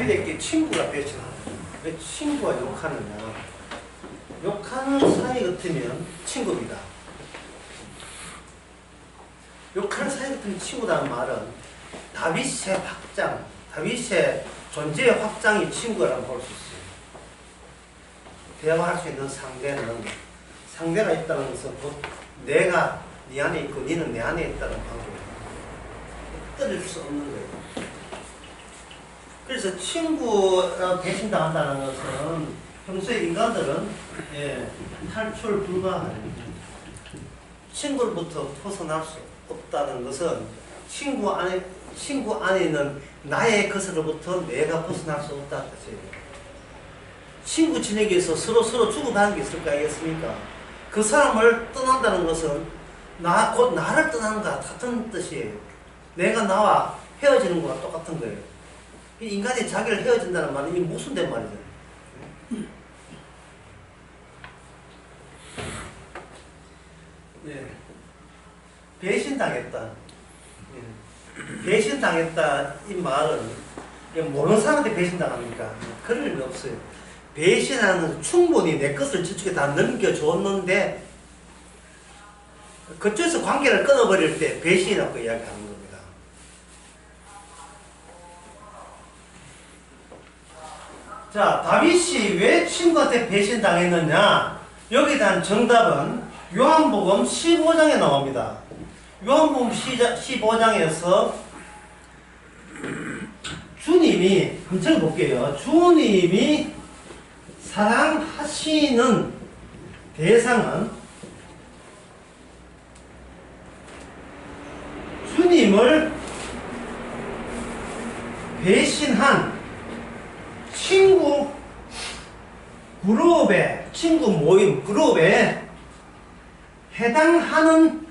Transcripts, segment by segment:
다윗에게 친구가 배신하다. 왜 친구가 욕하느냐? 욕하는 사이 같으면 친구입니다. 욕하는 사이 같으면 친구라는 말은 다윗의 확장, 다윗의 존재의 확장이 친구라고 볼 수 있어요. 대화할 수 있는 상대가 있다는 것은 내가 네 안에 있고 너는 내 안에 있다는 관계예요. 끊을 수 없는 거예요. 그래서 친구가 배신당한다는 것은 평소에 인간들은 탈출 불가합니다. 친구로부터 벗어날 수 없다는 것은 친구 안에 있는 나의 것으로부터 내가 벗어날 수 없다는 뜻이에요. 친구 지내기에서 서로 주고받는 게 있을 거 아니겠습니까? 그 사람을 떠난다는 것은 곧 나를 떠나는 것과 같은 뜻이에요. 내가 나와 헤어지는 것과 똑같은 거예요. 인간이 자기를 헤어진다는 말은 이게 무슨 된 말이죠? 네. 배신당했다. 배신당했다 이 말은 모르는 사람한테 배신당합니까? 그럴 일이 없어요. 배신하는 충분히 내 것을 저쪽에 다 넘겨줬는데 그쪽에서 관계를 끊어버릴 때 배신이라고 이야기하는 겁니다. 자, 다윗이 왜 친구한테 배신당했느냐? 여기에 대한 정답은 요한복음 15장에 나옵니다. 요한복음 15장에서 주님이 한번 볼게요. 주님이 사랑하시는 대상은 주님을 배신한 친구 그룹에, 친구 모임 그룹에 해당하는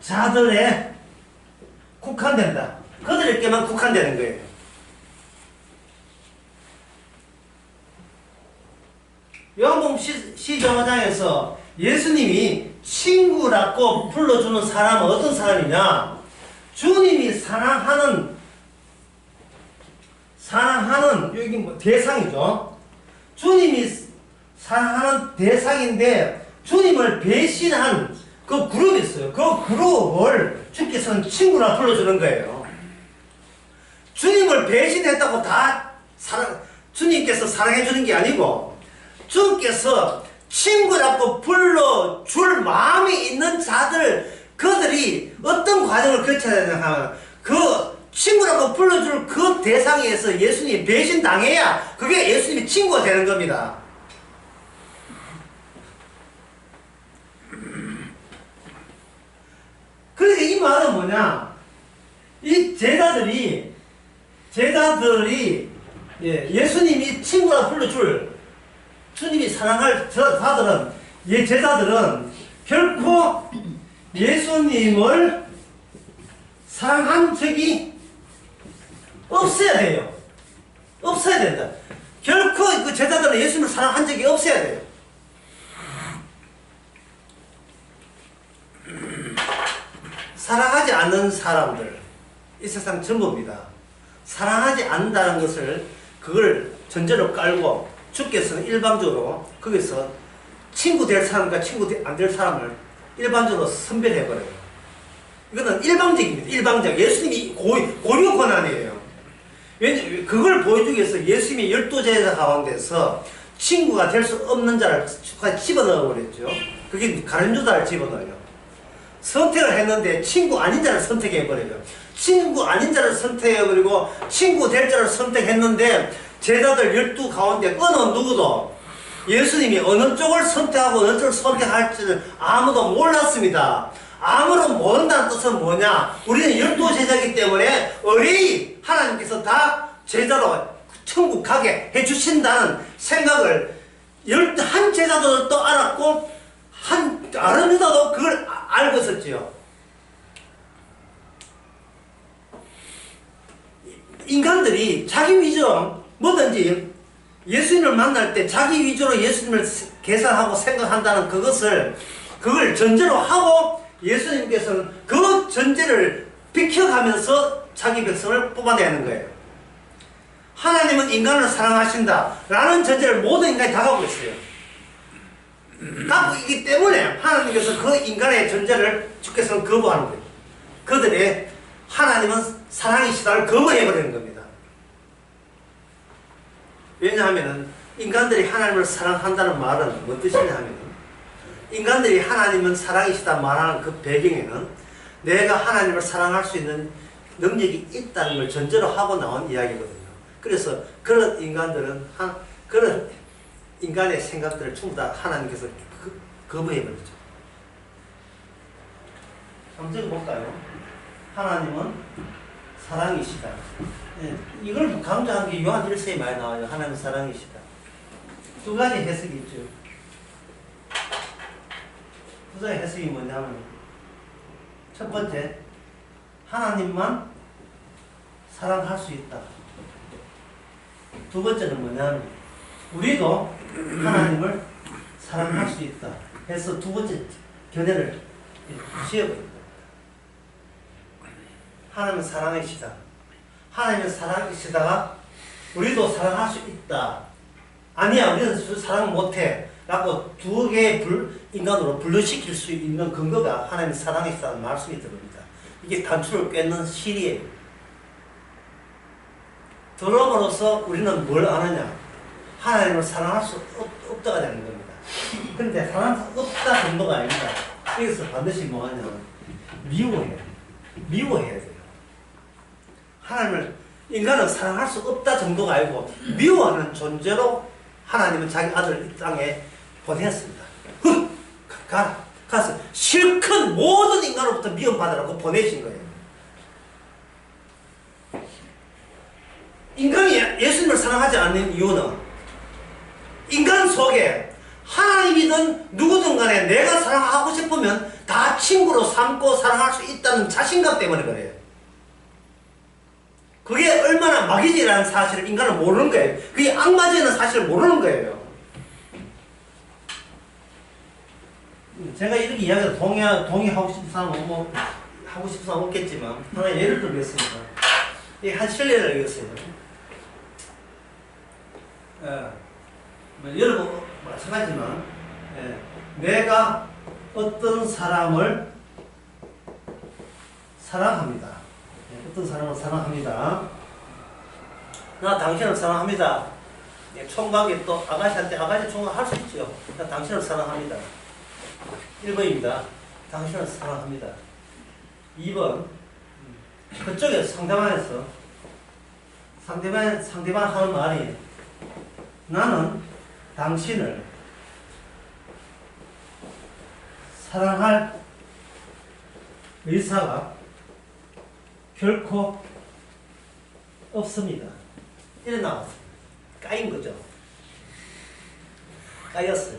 자들에 국한된다. 그들에게만 국한되는 거예요. 요한복음 15장에서 예수님이 친구라고 불러주는 사람은 어떤 사람이냐? 주님이 사랑하는 여기 뭐 대상이죠. 주님이 사랑하는 대상인데 주님을 배신한 그 그룹이 있어요. 그 그룹을 주께서는 친구라 불러주는 거예요. 주님을 배신했다고 다 주님께서 사랑해주는 게 아니고 주께서 친구라고 불러줄 마음이 있는 자들, 그들이 어떤 과정을 거쳐야 되냐 하면 그 친구라고 불러줄 그 대상에 의해서 예수님이 배신당해야 그게 예수님이 친구가 되는 겁니다. 그러니까 이 말은 뭐냐? 이 제자들이 예수님이 친구라고 불러줄 주님이 사랑할 자들은 제자들은 결코 예수님을 사랑한 적이 없어야 돼요. 없어야 된다. 결코 그 제자들은 예수님을 사랑한 적이 없어야 돼요. 사랑하지 않는 사람들, 이 세상 전부입니다. 사랑하지 않는다는 것을 그걸 전제로 깔고 주께서는 일방적으로 거기서 친구 될 사람과 친구 안 될 사람을 일반적으로 선별해버려요. 이거는 일방적입니다. 일방적. 예수님이 고유 권한이에요. 왜냐면 그걸 보여주기 위해서 예수님이 12제자 가운데서 친구가 될 수 없는 자를 집어넣어 버렸죠. 그게 가룟유다를 집어넣어요. 선택을 했는데 친구 아닌 자를 선택해버려요. 친구 아닌 자를 선택해버리고 친구 될 자를 선택했는데 제자들 12 가운데 어느 누구도 예수님이 어느 쪽을 선택하고 어느 쪽을 선택할지는 아무도 몰랐습니다. 아무런 모른다는 뜻은 뭐냐? 우리는 12제자이기 때문에 어레이 하나님께서 다 제자로 천국 가게 해주신다는 생각을 한 제자들도 알았고 다른 유다도 그걸 알고 있었지요. 인간들이 자기 위주로 뭐든지 예수님을 만날 때 자기 위주로 예수님을 계산하고 생각한다는 그걸 전제로 하고 예수님께서는 그 전제를 비켜가면서 자기 백성을 뽑아내는 거예요. 하나님은 인간을 사랑하신다 라는 전제를 모든 인간이 다 갖고 있어요. 갖고 있기 때문에 하나님께서 그 인간의 전제를 주께서는 거부하는 거예요. 그들의 하나님은 사랑이시다를 거부해버리는 겁니다. 왜냐하면 인간들이 하나님을 사랑한다는 말은 뭔 뜻이냐 하면 인간들이 하나님은 사랑이시다 말하는 그 배경에는 내가 하나님을 사랑할 수 있는 능력이 있다는 걸 전제로 하고 나온 이야기거든요. 그래서 그런 인간들은 그런 인간의 생각들을 전부 다 하나님께서 거부해버리죠. 한번 적어볼까요? 하나님은 사랑이시다. 네, 이걸 강조한 게 요한 1서에 많이 나와요. 하나님은 사랑이시다. 두 가지 해석이 있죠. 두 가지 해석이 뭐냐면 첫 번째, 하나님만 사랑할 수 있다. 두 번째는 뭐냐면 우리도 하나님을 사랑할 수 있다. 해서 두 번째 견해를 지어버립니다. 하나님은 사랑이시다. 하나님은 사랑이시다가 우리도 사랑할 수 있다. 아니야, 우리는 사랑 못해. 라고 두 개의 인간으로 분류시킬 수 있는 근거가 하나님의 사랑이시다는 말씀이 들어옵니다. 이게 단추를 꿰는 실이에요. 들어옴으로써 우리는 뭘 아느냐? 하나님을 사랑할 수 없다가 되는 겁니다. 그런데 사랑할 수 없다 정도가 아닙니다. 여기서 반드시 뭐하냐면 미워해야 돼요. 하나님을, 인간은 사랑할 수 없다 정도가 아니고 미워하는 존재로 하나님은 자기 아들을 이 땅에 보냈습니다. 가서 실컷 모든 인간으로부터 미움받으라고 보내신 거예요. 인간이 예수님을 사랑하지 않는 이유는 인간 속에 하나님이든 누구든 간에 내가 사랑하고 싶으면 다 친구로 삼고 사랑할 수 있다는 자신감 때문에 그래요. 그게 얼마나 막이지라는 사실을 인간은 모르는 거예요. 그게 악마지라는 사실을 모르는 거예요. 제가 이렇게 이야기해서 동의하고 싶은 사람은 하고 싶은 사람 없겠지만 하나 예를 들겠습니다. 이 한 실례를 알겠어요. 여러분 마찬가지지만 내가 어떤 사람을 사랑합니다. 어떤 사람을 사랑합니다. 나 당신을 사랑합니다. 총각이 또 아가씨한테 아가씨 총각 할 수 있죠. 나 당신을 사랑합니다. 1번입니다. 당신을 사랑합니다. 2번 그쪽에 상대방에서 상대방 하는 말이 나는 당신을 사랑할 의사가 결코 없습니다. 이래 나왔어요. 까인 거죠. 까였어요.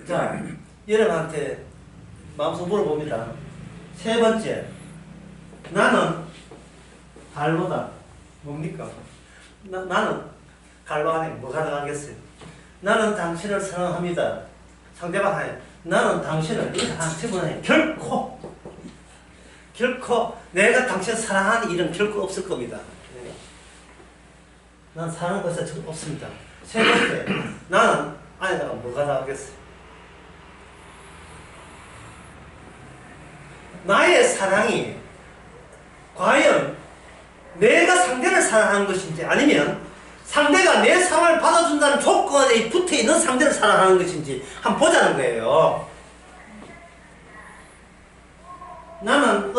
자, 여러분한테 마음속 물어봅니다. 세 번째, 나는 갈로다. 뭡니까? 나는 갈로 안에 뭐가 들어가겠어요? 나는 당신을 사랑합니다. 상대방 하에 나는 당신을 이렇게 한 세번에 결코 내가 당신을 사랑하는 일은 결코 없을 겁니다. 난 사랑하는 것이 전혀 없습니다. 세 번째, 나는 안에다가 뭐가 들어가겠어요? 나의 사랑이 과연 내가 상대를 사랑하는 것인지 아니면 상대가 내 사랑을 받아준다는 조건에 붙어있는 상대를 사랑하는 것인지 한번 보자는 거예요. 나는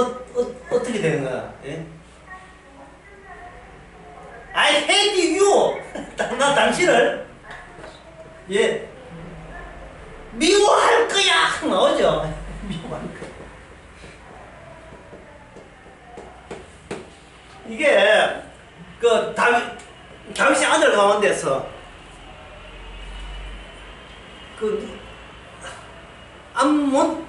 어떻게 되는 거야? 예? I hate you. 나 당신을 미워할 거야 나오죠. 미워할 거야. 이게 그 다윗의 아들 가운데서 그 암논이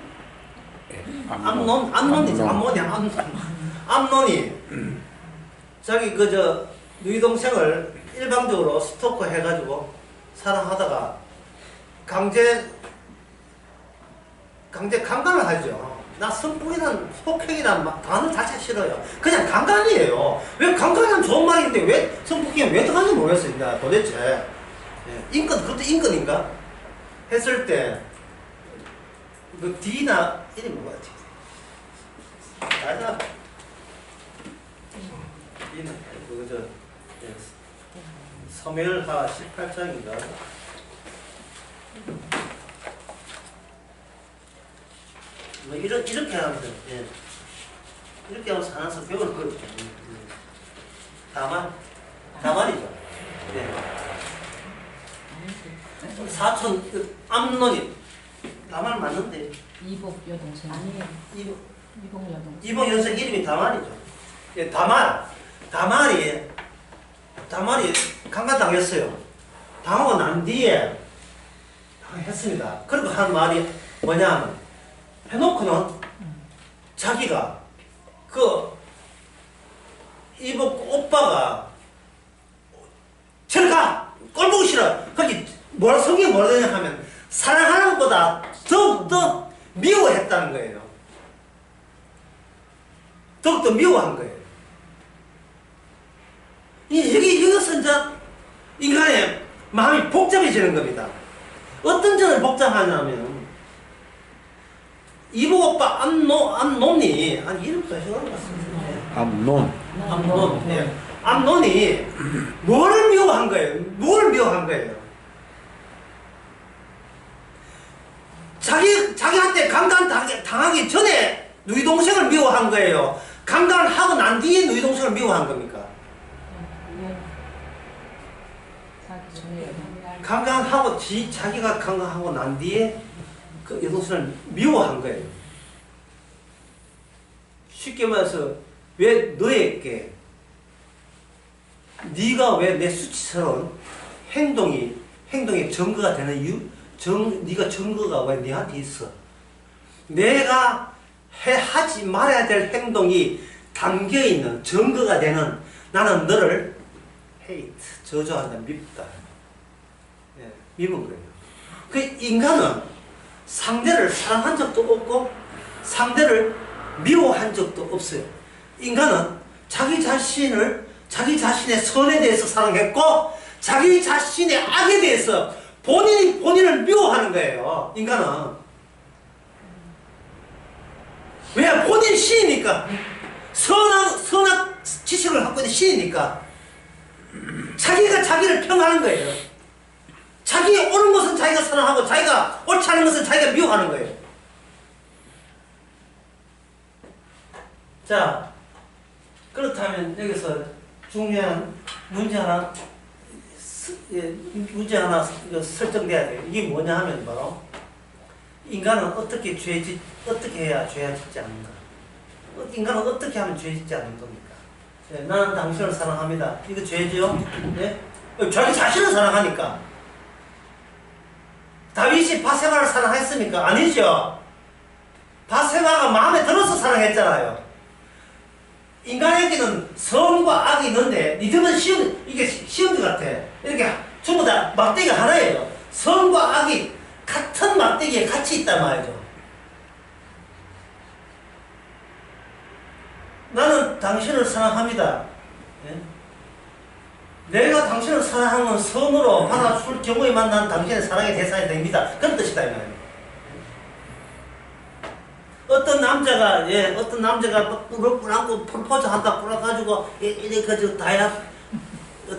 자기 누이 동생을 일방적으로 스토커 해가지고 사랑하다가 강제 강간을 하죠. 나 성폭이란 폭행이란 단어 자체가 싫어요. 그냥 강간이에요. 왜 강간이란 좋은 말인데 왜 성폭행이 왜 들어가는지 모르겠어요. 나 도대체. 예. 인권, 그것도 인권인가? 했을 때, 그 D나, 이름이 뭐였지? 맞아. D는, 그거 예. 서멸하 18장인가? 뭐 이렇게 하면 돼. 예. 이렇게 하면 살아서 배우는 거죠. 다만이죠. 예. 사촌 암론이 다만 맞는데. 이복 여동생 아니에요. 이복 여동생. 이복 여동생 이름이 다만이죠. 예, 다만이 강간당했어요. 당하고 난 뒤에 했습니다. 그리고 한 말이 뭐냐면 해놓고는 자기가 그 이복 오빠가 저리 가! 꼴 보기 싫어! 그렇게 성경이 뭐라 되냐 하면 사랑하는 것보다 더욱더 미워했다는 거예요. 더욱더 미워한 거예요. 여기서 이제 인간의 마음이 복잡해지는 겁니다. 어떤 점을 복잡하냐면 이복 오빠 암논이 아니 이름도 해석하는 것 같습니다. 암논. 예. 암논이 뭐를 미워한 거예요? 뭐를 미워한 거예요? 자기한테 강간 당하기 전에 누이 동생을 미워한 거예요. 강간하고 난 뒤에 누이 동생을 미워한 겁니까? 강간하고 자기가 강간하고 난 뒤에 그 여동생을 미워한 거예요. 쉽게 말해서 왜 너에게 네가 왜 내 수치스러운 행동의 증거가 되는 이유? 네가 증거가 왜 네한테 있어? 내가 하지 말아야 될 행동이 담겨있는 증거가 되는 나는 너를 hate, 저주한다, 밉다. 예, 밉은 거예요. 그 인간은 상대를 사랑한 적도 없고 상대를 미워한 적도 없어요. 인간은 자기 자신의 선에 대해서 사랑했고 자기 자신의 악에 대해서 본인을 미워하는 거예요. 인간은. 왜? 본인 신이니까. 선악 지식을 갖고 있는 신이니까. 자기가 자기를 평하는 거예요. 자기 옳은 것은 자기가 사랑하고 자기가 옳지 않은 것은 자기가 미워하는 거예요. 자, 그렇다면 여기서 중요한 문제 하나 설정돼야 돼요. 이게 뭐냐 하면 바로 인간은 어떻게 해야 죄가 짓지 않는가? 인간은 어떻게 하면 죄 짓지 않는 겁니까? 네, 나는 당신을 사랑합니다. 이거 죄죠? 네? 자기 자신을 사랑하니까. 다윗이 바세바를 사랑했습니까? 아니죠. 바세바가 마음에 들어서 사랑했잖아요. 인간에게는 선과 악이 있는데 믿음은 이게 쉬운 것 같아. 이렇게 전부 다 막대기가 하나예요. 선과 악이 같은 막대기에 같이 있단 말이죠. 나는 당신을 사랑합니다. 예? 내가 당신을 사랑하는 선으로 받아줄 경우에만 난 당신의 사랑의 대상이 됩니다. 그런 뜻이다 이 말이에요. 어떤 남자가 무릎을 안고 프로포즈 한다 그래가지고 이렇게 가지고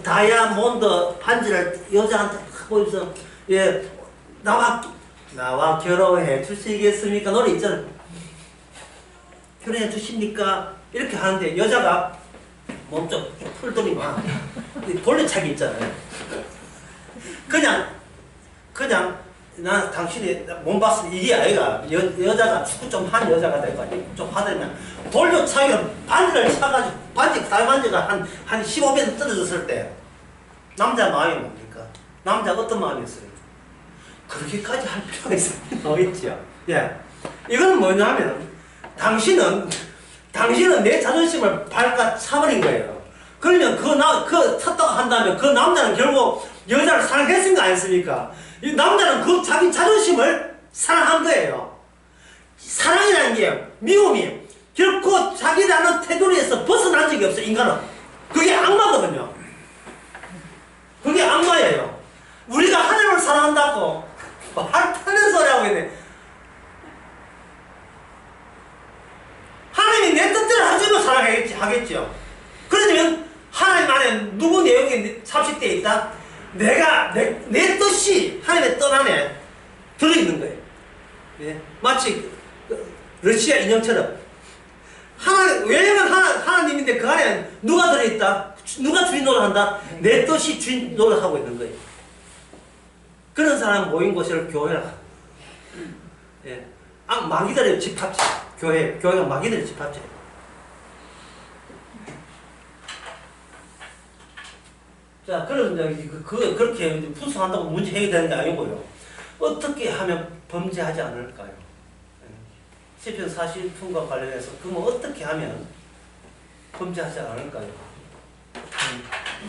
다이아몬드 반지를 여자한테 보여서 나와 결혼해 주시겠습니까? 노래 있잖아요. 결혼해 주십니까? 이렇게 하는데 여자가 몸좀 풀더니만 돌려차기 있잖아요. 그냥 나 당신이 몸 봤을 때 이게 아이가 여자가 축구 좀 한 여자가 되고 좀 하더니만 돌려차기로 반지를 차가지고 다이반지가 한 15m 떨어졌을 때 남자 마음이 뭡니까? 남자가 어떤 마음이었어요? 그렇게까지 할 필요가 있겠죠. 예. 이건 뭐냐면 당신은 내 자존심을 밟아 차버린 거예요. 그러면 그 쳤다고 한다면 그 남자는 결국 여자를 사랑했은 거 아니습니까? 이 남자는 그 자기 자존심을 사랑한 거예요. 사랑이라는 게 미움이 결코 자기라는 테두리에서 벗어난 적이 없어 인간은. 그게 악마거든요. 그게 악마예요. 우리가 하나님을 사랑한다고 핥아낸 소리 하고 있네. 하나님이 내 뜻대로 하지만 사랑하겠죠. 그러면 하나님 안에 누구 내용이 삽입되어 있다? 내 뜻이 하나님의 뜻 안에 들어있는 거예요. 예? 마치 러시아 인형처럼 왜냐면 하나님인데 그 안에 누가 들어있다? 누가 주인 노릇한다? 내 뜻이 주인 노릇하고 있는 거예요. 그런 사람 모인 곳을 교회라. 예. 마귀들의 집합체. 교회가 마귀들의 집합체. 자, 그럼 그렇게 분석한다고 문제 해결되는 게 아니고요. 어떻게 하면 범죄하지 않을까요? 시편 40편과 관련해서 그러면 어떻게 하면 범죄하지 않을까요?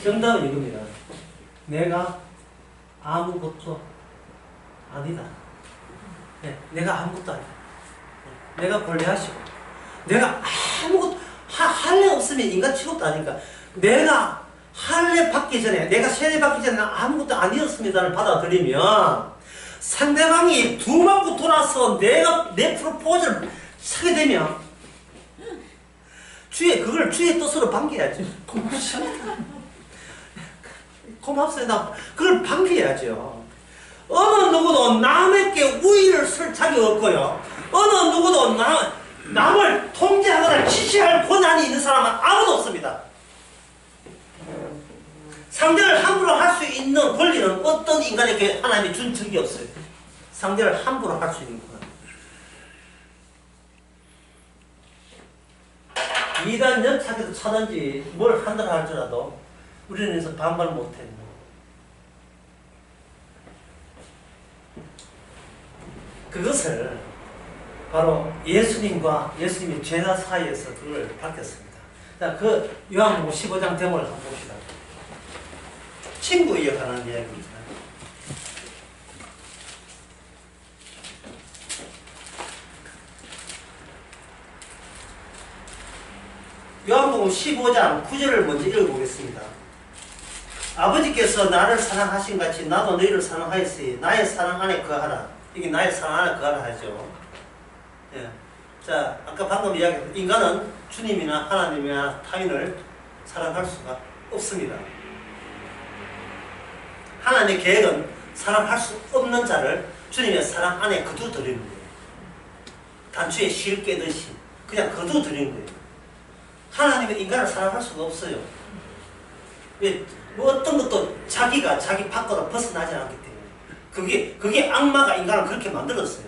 정답은 이겁니다. 내가 아무것도 아니다. 네, 내가 아무것도 아니다. 내가 권리하시고 내가 아무것도 할 일 없으면 인간 취급도 아니까 내가 할례 받기 전에 내가 세례 받기 전에 아무것도 아니었습니다를 받아들이면 상대방이 두 맞고 돌아서 내 프로포즈를 하게 되면 그걸 주의 뜻으로 반겨야지. 고맙습니다. 그걸 반겨야죠. 어느 누구도 남에게 우위를 쓸 자격이 없고요. 어느 누구도 남을 통제하거나 지시할 권한이 있는 사람은 아무도 없습니다. 상대를 함부로 할 수 있는 권리는 어떤 인간에게 하나님이 준 적이 없어요. 상대를 함부로 할 수 있는 권한. 이단 연착에서 차든지 뭘 한다고 할지라도 우리는 여기서 반발 못해요. 그것을 바로 예수님과 예수님의 제자 사이에서 그걸 밝혔습니다. 자, 그 요한복음 15장 대목을 한번 봅시다. 친구 이어가는 이야기입니다. 요한복음 15장 9절을 먼저 읽어보겠습니다. 아버지께서 나를 사랑하신 같이 나도 너희를 사랑하였으니 나의 사랑 안에 거하라. 이게 나의 사랑 안에 거하라 하죠. 예. 자, 아까 방금 이야기했던 인간은 주님이나 하나님이나 타인을 사랑할 수가 없습니다. 하나님의 계획은 사랑할 수 없는 자를 주님의 사랑 안에 거두어드리는 거예요. 단추에 실 깨듯이 그냥 거두어드리는 거예요. 하나님은 인간을 사랑할 수가 없어요. 왜? 뭐 어떤 것도 자기 밖으로 벗어나지 않기 때문에. 그게 악마가 인간을 그렇게 만들었어요.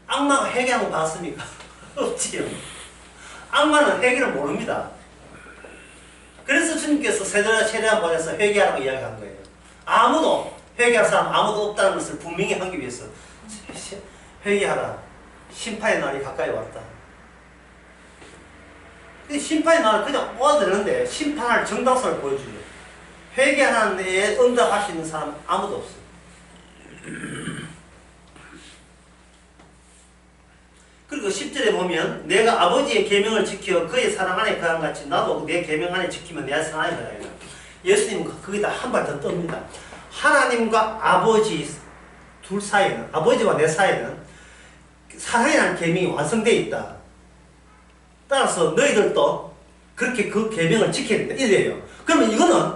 악마가 회개하고 봤습니까? 없지요. 악마는 회개를 모릅니다. 그래서 주님께서 세례한 번에서 회개하라고 이야기한 거예요. 아무도 회개할 사람 아무도 없다는 것을 분명히 하기 위해서 회개하라. 심판의 날이 가까이 왔다. 심판의 날은 그냥 와도 되는데 심판할 정당성을 보여주죠. 회개하는 데에 응답할 수 있는 사람 아무도 없어요. 그리고 10절에 보면 내가 아버지의 계명을 지켜 그의 사랑 안에 거한 같이 나도 내 계명 안에 지키면 내 사랑 안에 거하리라. 예수님은 거기다 한 발 더 뜹니다. 하나님과 아버지 둘 사이에는, 아버지와 내 사이에는 사랑이라는 계명이 완성되어 있다. 따라서 너희들도 그렇게 그 계명을 지켜야 된다. 이래요. 그러면 이거는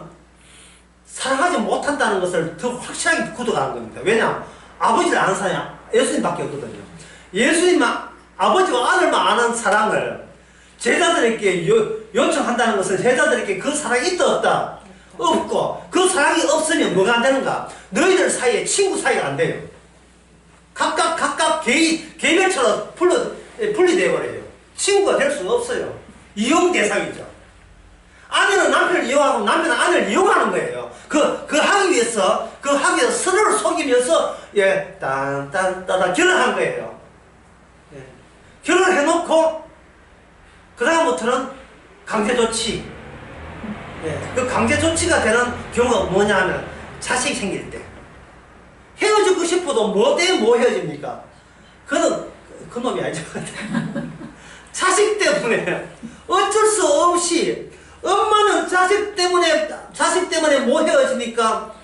사랑하지 못한다는 것을 더 확실하게 굳어가는 겁니다. 왜냐? 아버지를 아는 사람이 예수님밖에 없거든요. 예수님만, 아버지와 아들만 아는 사랑을 제자들에게 요청한다는 것은 제자들에게 그 사랑이 있다 없다? 없고, 그 사랑이 없으면 뭐가 안 되는가? 너희들 사이에 친구 사이가 안 돼요. 각각 개별처럼 분리되어 버려요. 친구가 될 수가 없어요. 이용 대상이죠. 아내는 남편을 이용하고 남편은 아내를 이용하는 거예요. 그 하기 위해서 서로를 속이면서 딴딴따다 결혼한 거예요. 결혼을 해놓고 그 다음부터는 강제조치. 그 강제조치가 되는 경우가 뭐냐 하면 자식이 생길 때 헤어지고 싶어도 뭐 때문에 뭐 헤어집니까? 그는 그 놈이 아니죠. 자식 때문에 어쩔 수 없이 엄마는 자식 때문에 못 헤어지니까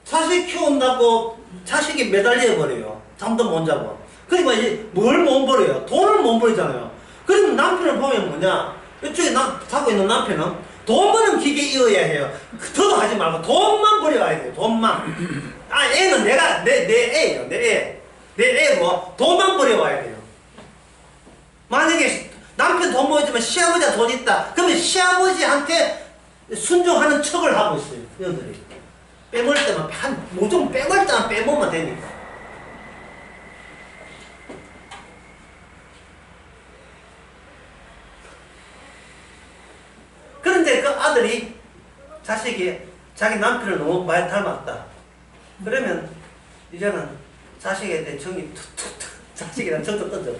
자식 키운다고 자식이 매달려 버려요. 잠도 못 자고. 그러니까 이제 뭘 못 버려요? 돈을 못 버리잖아요. 그러면 남편을 보면 뭐냐? 이쪽에 자고 있는 남편은 돈 버는 기계 이어야 해요. 저도 하지 말고 돈만 버려야 돼요. 돈만. 아, 애는 내 애예요. 내 애고 돈만 버려와야 돼요. 만약에 남편 돈 모이지만 시아버지가 돈 있다. 그러면 시아버지한테 순종하는 척을 하고 있어요. 여러분들이. 빼먹을 때만 뭐좀 빼먹을 때만 빼먹으면 되니까. 그런데 그 아들이 자식이 자기 남편을 너무 많이 닮았다. 그러면 이제는 자식에 대해 정이 툭툭툭 자식이랑 정도 던져.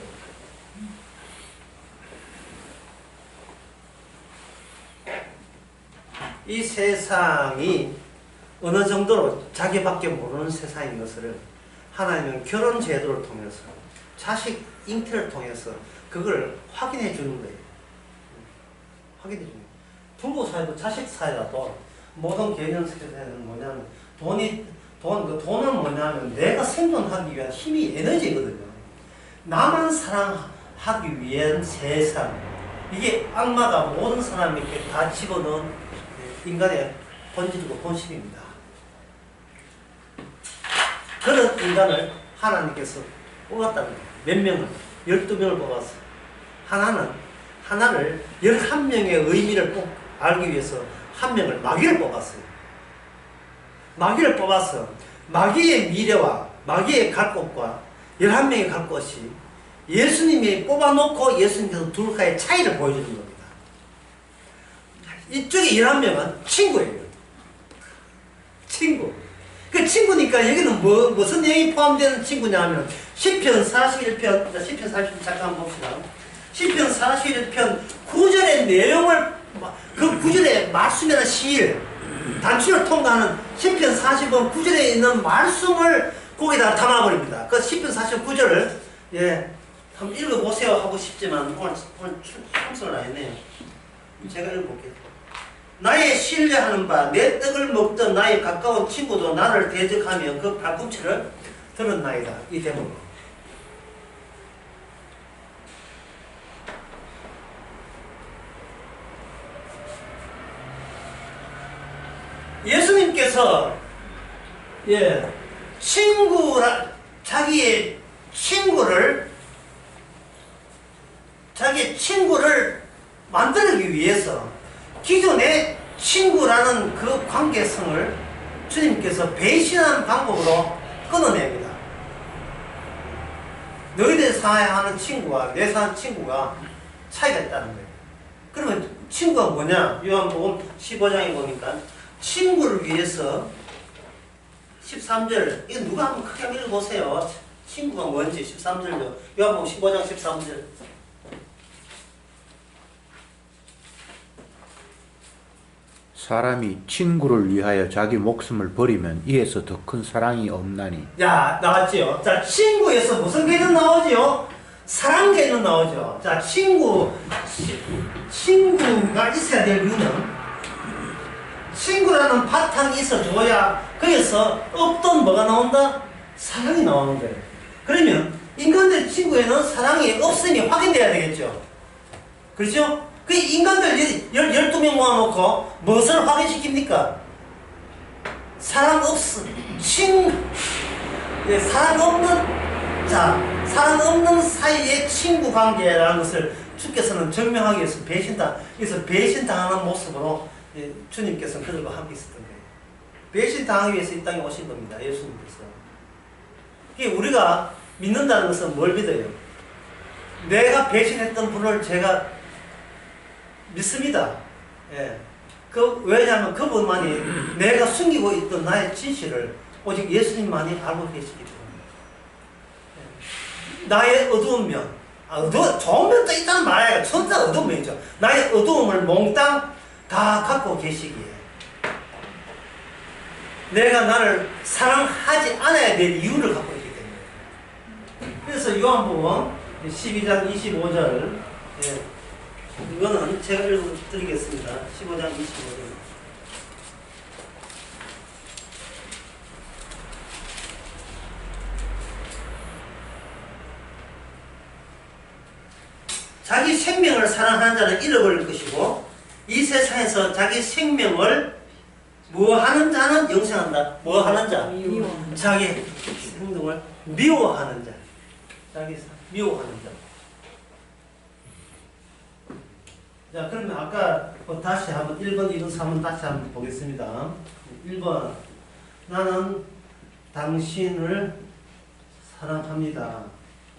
이 세상이 어느 정도로 자기밖에 모르는 세상인 것을 하나님은 결혼 제도를 통해서 자식 잉태를 통해서 그걸 확인해 주는 거예요. 확인해 주는 거예요. 부부 사이도 자식 사이라도 모든 개념 세계에는 뭐냐면 돈은 뭐냐면 내가 생존하기 위한 힘이 에너지거든요. 나만 사랑하기 위한 세상. 이게 악마가 모든 사람에게 다 집어넣은 인간의 본질이고 본심입니다. 그런 인간을 하나님께서 뽑았다는 거예요. 몇 명을? 12명을 뽑았어. 하나를 11명의 의미를 알기 위해서 한 명을 마귀를 뽑았어요. 마귀를 뽑아서 마귀의 미래와 마귀의 갈 곳과 11명이 갈 곳이 예수님이 뽑아놓고 예수님께서 둘과의 차이를 보여주는 겁니다. 이쪽에 11명은 친구예요. 친구. 그 친구니까 여기는 무슨 내용이 포함되는 친구냐 하면 시편 41편, 시편 41편 잠깐 한번 봅시다. 시편 41편 9절의 내용을 그 9절의 말씀이라는 시일 단추를 통과하는 시편 40편 9절에 있는 말씀을 거기다 담아버립니다. 그 시편 49절을 한번 읽어보세요 하고 싶지만 오늘 참석을 안 했네요. 제가 읽어볼게요. 나의 신뢰하는 바 내 떡을 먹던 나의 가까운 친구도 나를 대적하며 그 발꿈치를 들었나이다. 이 대목. 예수님께서 자기의 친구를 만들기 위해서 기존의 친구라는 그 관계성을 주님께서 배신하는 방법으로 끊어냅니다. 너희들 사랑하는 친구와 내 사랑하는 친구가 차이가 있다는 거예요. 그러면 친구가 뭐냐? 요한복음 15장에 보니까 친구를 위해서 13절 이거 누가 한번 크게 읽어보세요. 친구가 뭔지 13절요. 요한복음 15장 13절. 사람이 친구를 위하여 자기 목숨을 버리면 이에서 더 큰 사랑이 없나니. 자, 나왔지요. 자, 친구에서 무슨 개념 나오지요? 사랑 개념 나오죠. 자, 친구가 있어야 될 이유는 친구라는 바탕이 있어줘야 거기서 없던 뭐가 나온다? 사랑이 나오는 거예요. 그러면 인간들 친구에는 사랑이 없음이 확인돼야 되겠죠. 그렇죠? 그 인간들 12명 모아놓고 무엇을 확인시킵니까? 사랑 없는 사이의 친구 관계라는 것을 주께서는 증명하기 위해서 배신당하는 모습으로 주님께서는 그들과 함께 있었던 거예요. 배신당하기 위해서 이 땅에 오신 겁니다. 예수님께서. 우리가 믿는다는 것은 뭘 믿어요? 내가 배신했던 분을 제가 믿습니다. 왜냐하면 그분만이 내가 숨기고 있던 나의 진실을 오직 예수님만이 알고 계시기 때문에. 나의 어두운 면, 좋은 면도 있다는 말이야. 천사 어두운 면이죠. 나의 어두움을 몽땅 다 갖고 계시기에 내가 나를 사랑하지 않아야 될 이유를 갖고 있기 때문에. 그래서 요한복음 12장 25절. 예. 이거는 제가 읽어드리겠습니다. 15장 25절. 자기 생명을 사랑하는 자는 잃어버릴 것이고 이 세상에서 자기 생명을 무엇하는 자는 영생한다. 뭐하는 자? 미워하는 자기 행동을 미워하는 자. 자기 미워하는 자. 자, 그러면 아까 다시 한번 1번, 2번, 3번 다시 한번 보겠습니다. 1번. 나는 당신을 사랑합니다.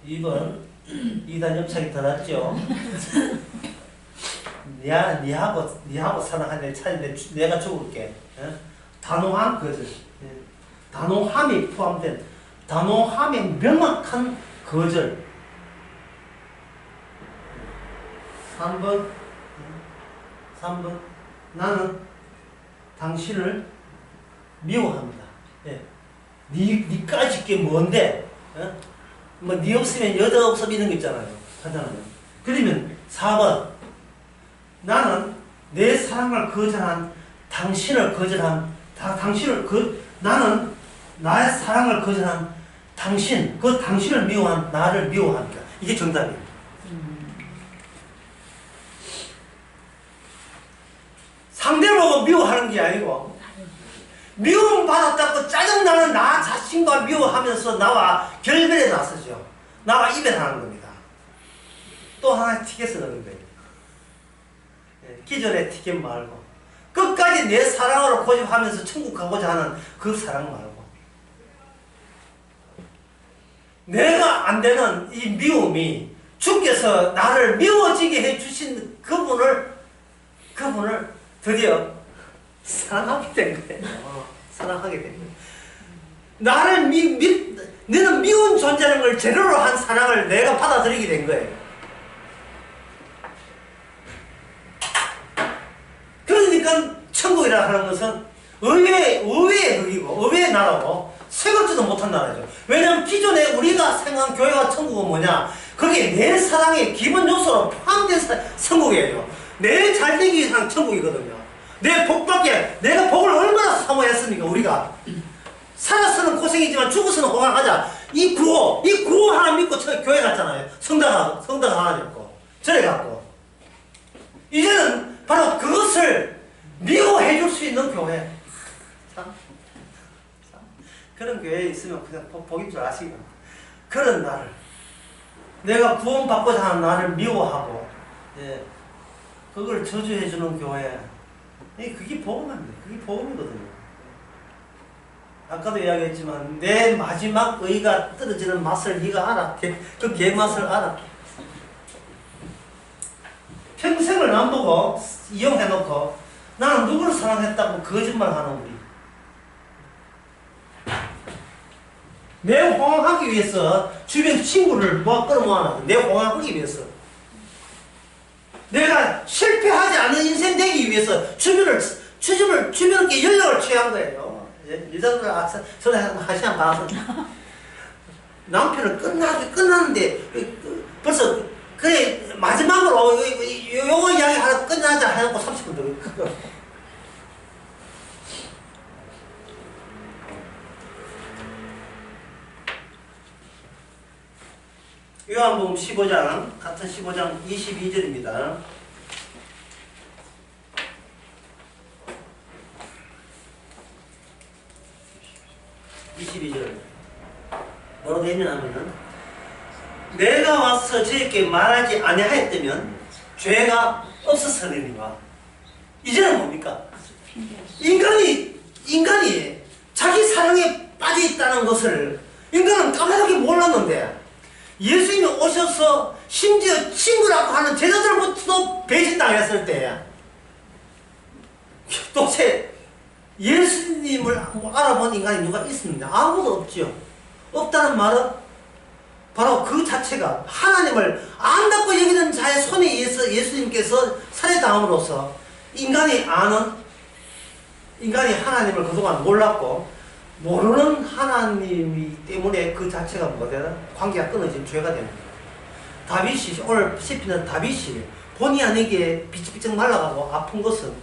2번. 2단 옆차기 더 낫죠? 니하고 사랑하는데 차라리 내가 죽을게. 예? 단호한 거절. 예? 단호함이 포함된 단호함의 명확한 거절. 3번. 나는 당신을 미워합니다. 예. 니까짓 게 뭔데? 예? 뭐, 니 없으면 여자 없어 이런 거 있잖아요. 하잖아요. 그러면 4번. 나는 내 사랑을 거절한 당신을 거절한 나는 나의 사랑을 거절한 당신, 그 당신을 미워한 나를 미워합니다. 이게 정답이에요. 상대를 보고 미워하는 게 아니고 미움 받았다고 짜증나는 나 자신과 미워하면서 나와 결별에 나서죠. 나와 이별하는 겁니다. 또 하나의 티켓을 넣는 거예요. 기존의 티켓 말고 끝까지 내 사랑으로 고집하면서 천국 가고자 하는 그 사랑 말고 내가 안 되는 이 미움이 주께서 나를 미워지게 해주신 그분을 드디어 사랑하게 된 거예요. 사랑하게 된 거예요. 나를 너는 미운 존재라는 걸 재료로 한 사랑을 내가 받아들이게 된 거예요. 그러니까 천국이라 하는 것은 의외의 흙이고 의외의 나라고 새겁지도 못한 나라죠. 왜냐하면 기존에 우리가 생각한 교회와 천국은 뭐냐? 그게 내 사랑의 기본 요소로 포함된 천국이에요. 내 잘되기 위한 천국이거든요. 내 복받게 내가 복을 얼마나 사모했습니까? 우리가 살아서는 고생이지만 죽어서는 호강하자. 이 구호 하나 믿고 교회 갔잖아요. 성당 하나 믿고 절에 갔고 이제는 바로 그것을 미워해 줄 수 있는 교회. 그런 교회에 있으면 그냥 복인 줄 아시고 그런 나를 내가 구원받고자 하는 나를 미워하고 그걸 저주해 주는 교회. 그게 복음입니다. 그게 복음이거든요. 아까도 이야기했지만 내 마지막 의가 떨어지는 맛을 네가 알아. 그 개맛을 알아. 평생을 남 보고 이용해놓고 나는 누구를 사랑했다고 거짓말하는 우리. 내 호강하기 위해서 주변 친구를 끌어모아놔. 내 호강하기 위해서. 내가 실패하지 않은 인생 되기 위해서 주변께 연락을 취한 거예요. 여자들 전에 하시한 봐서 남편을 끝났는데 벌써 그래 마지막으로 요거 이야기 하나 끝나자 해놓고 30분 더. 요한복음 15장 같은 15장 22절입니다. 22절 뭐라고 되어 있냐면은 내가 와서 저에게 말하지 아니하였다면 죄가 없었으리니와. 이제는 뭡니까? 인간이 자기 사랑에 빠져 있다는 것을 인간은 까마득히 몰랐는데 예수님이 오셔서 심지어 친구라고 하는 제자들부터도 배신당했을 때 도대체 예수님을 알아본 인간이 누가 있습니까? 아무도 없죠. 없다는 말은 바로 그 자체가 하나님을 안다고 여기는 자의 손에 의해서 예수님께서 살해당함으로써 인간이 하나님을 그동안 몰랐고 모르는 하나님이 때문에 그 자체가 뭐되나? 관계가 끊어진 죄가 됩니다. 다윗이 오늘 시편은 다윗이 본의 아니게 비쩍비쩍 말라가고 아픈 것은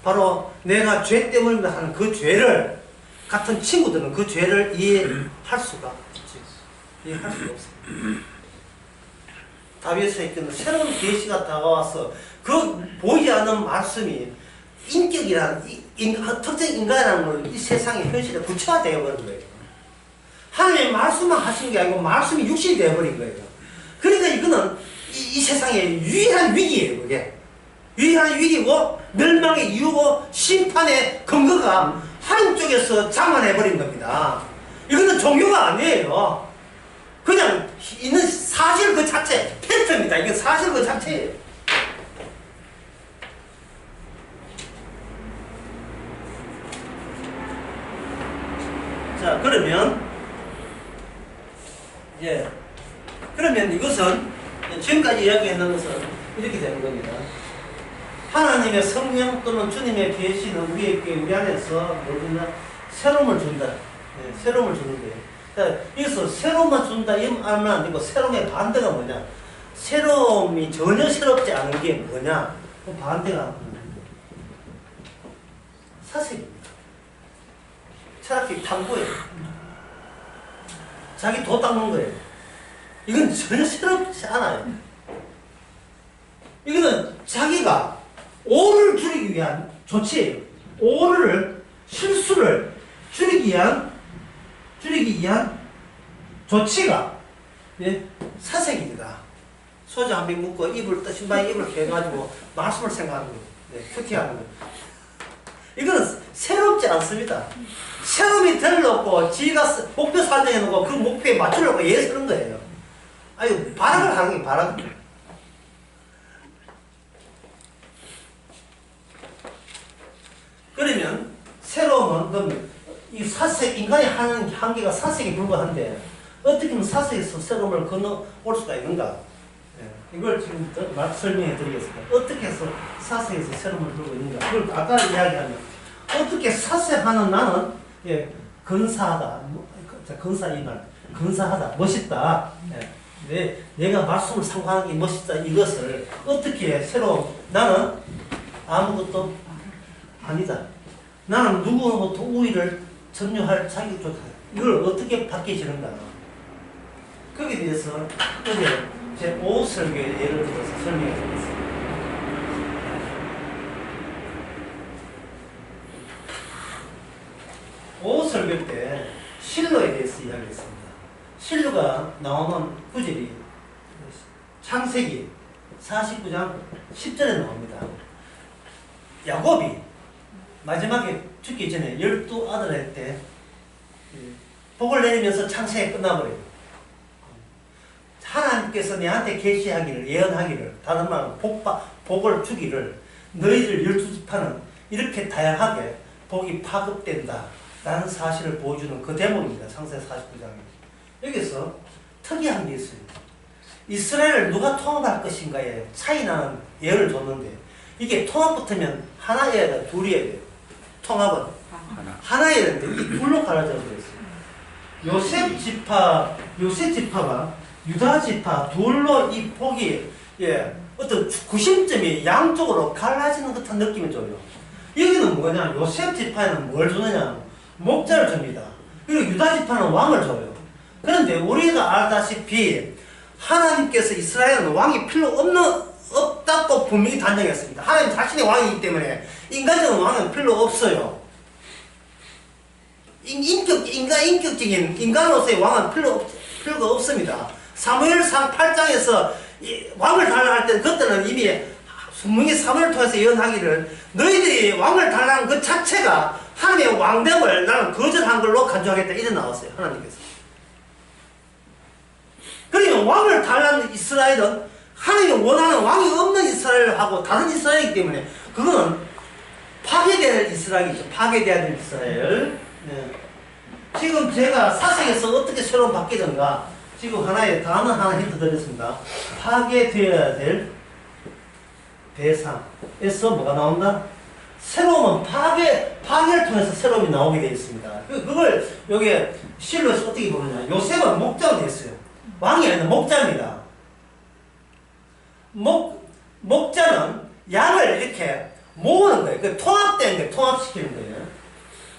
바로 내가 죄 때문에 하는 그 죄를 같은 친구들은 그 죄를 이해할 수가 없지. 이해할 수가 없습니다. 다윗에게는 새로운 계시가 다가와서 그 보이지 않는 말씀이 인격이라는 특정 인간이라는 걸 이 세상의 현실에 구체화되어 버린 거예요. 하나님의 말씀만 하신 게 아니고 말씀이 육신이 되어버린 거예요. 그러니까 이거는 이 세상의 유일한 위기예요. 그게 유일한 위기고 멸망의 이유고 심판의 근거가 하나님 쪽에서 장만해버린 겁니다. 이거는 종교가 아니에요. 그냥 있는 사실 그 자체, 팩트입니다. 이게 사실 그 자체예요. 자, 그러면 이것은 지금까지 이야기했는 것은 이렇게 되는 겁니다. 하나님의 성령 또는 주님의 계시는 우리 안에서 뭐냐 새로움을 준다. 네, 새로움을 주는 거예요. 자, 여기서 새로움만 준다 이 말은 안 되고 새로움의 반대가 뭐냐? 새로움이 전혀 새롭지 않은 게 뭐냐? 그 반대가 사색입니다. 철학적 탐구예요. 자기 도 닦는 거예요. 이건 전혀 새롭지 않아요. 이거는 자기가 오를 줄이기 위한 조치예요. 오를, 실수를 줄이기 위한 조치가 사색입니다. 소주 한 병 먹고 신방에 입을 개가지고 말씀을 생각하는 거예요. 큐티하는 거예요. 이거는 새롭지 않습니다. 새로움이 덜 없고 지가 목표 설정해 놓고 그 목표에 맞추려고 애쓰는 거예요. 아유, 발악을 하는 게 발악. 그러면 새로움은 그럼 이 사색 인간이 하는 한계가 사색에 불과한데 어떻게 하면 사색에서 새로움을 건너올 수가 있는가? 이걸 지금 설명해 드리겠습니다. 어떻게 해서 사색에서 새로움을 들고 있는가? 그걸 아까 이야기하면 어떻게 사색하는 나는 근사하다. 근사 이 말. 근사하다. 멋있다. 내가 말씀을 상고하는 게 멋있다. 이것을 어떻게 새로 나는 아무것도 아니다. 나는 누구로부터 우위를 점유할 자격도 없다. 이걸 어떻게 바뀌어지는가? 거기에 대해서 어제 제 5설교의 예를 들어서 설명해 드리겠습니다. 오설교 때 실로에 대해서 이야기했습니다. 실로가 나오는 구절이 창세기 49장 10절에 나옵니다. 야곱이 마지막에 죽기 전에 12아들 할 때 복을 내리면서 창세가 끝나버려요. 하나님께서 내한테 계시하기를 예언하기를 다른 말로 복을 주기를 너희들 12지파는 이렇게 다양하게 복이 파급된다 라는 사실을 보여주는 그 대목입니다. 창세기 49장에. 여기서 특이한 게 있어요. 이스라엘을 누가 통합할 것인가에 차이나는 예를 줬는데 이게 통합부터면 하나여야 돼, 둘이어야 돼요. 통합은 하나여야 되는데 이 둘로 갈라져 있어요. 요셉 지파와 유다 지파 둘로 이 복이 어떤 구심점이 양쪽으로 갈라지는 듯한 느낌이 줘요. 여기는 뭐냐? 요셉 지파에는 뭘 주느냐? 목자를 줍니다. 그리고 유다 지파는 왕을 줘요. 그런데 우리가 알다시피 하나님께서 이스라엘은 왕이 필요 없다고 분명히 단정했습니다. 하나님 자신의 왕이기 때문에 인간적인 왕은 필요 없어요. 인격적인 인간으로서의 왕은 필요가 없습니다. 사무엘상 8장에서 왕을 달라 할 때는 그때는 이미 분명히 사무엘을 통해서 예언하기를 너희들이 왕을 달라는 그 자체가 하나님의 왕됨을 나는 거절한 걸로 간주하겠다 이래 나왔어요. 하나님께서. 그러면 왕을 달라는 이스라엘은 하나님이 원하는 왕이 없는 이스라엘하고 다른 이스라엘이기 때문에 그거는 파괴될 이스라엘이죠. 파괴돼야 될 이스라엘. 지금 제가 사색에서 어떻게 새로운 바뀌던가 지금 하나의 단어 하나 힌트 드렸습니다. 파괴되어야 될 대상에서 뭐가 나온다? 새로움은 파괴를 통해서 새로움이 나오게 되어 있습니다. 그걸 여기 실로에서 어떻게 보느냐? 요셉은 목자가 되어 있어요. 왕이 아니라 목자입니다. 목자는 양을 이렇게 모으는 거예요. 그 통합된 거예요. 통합시키는 거예요.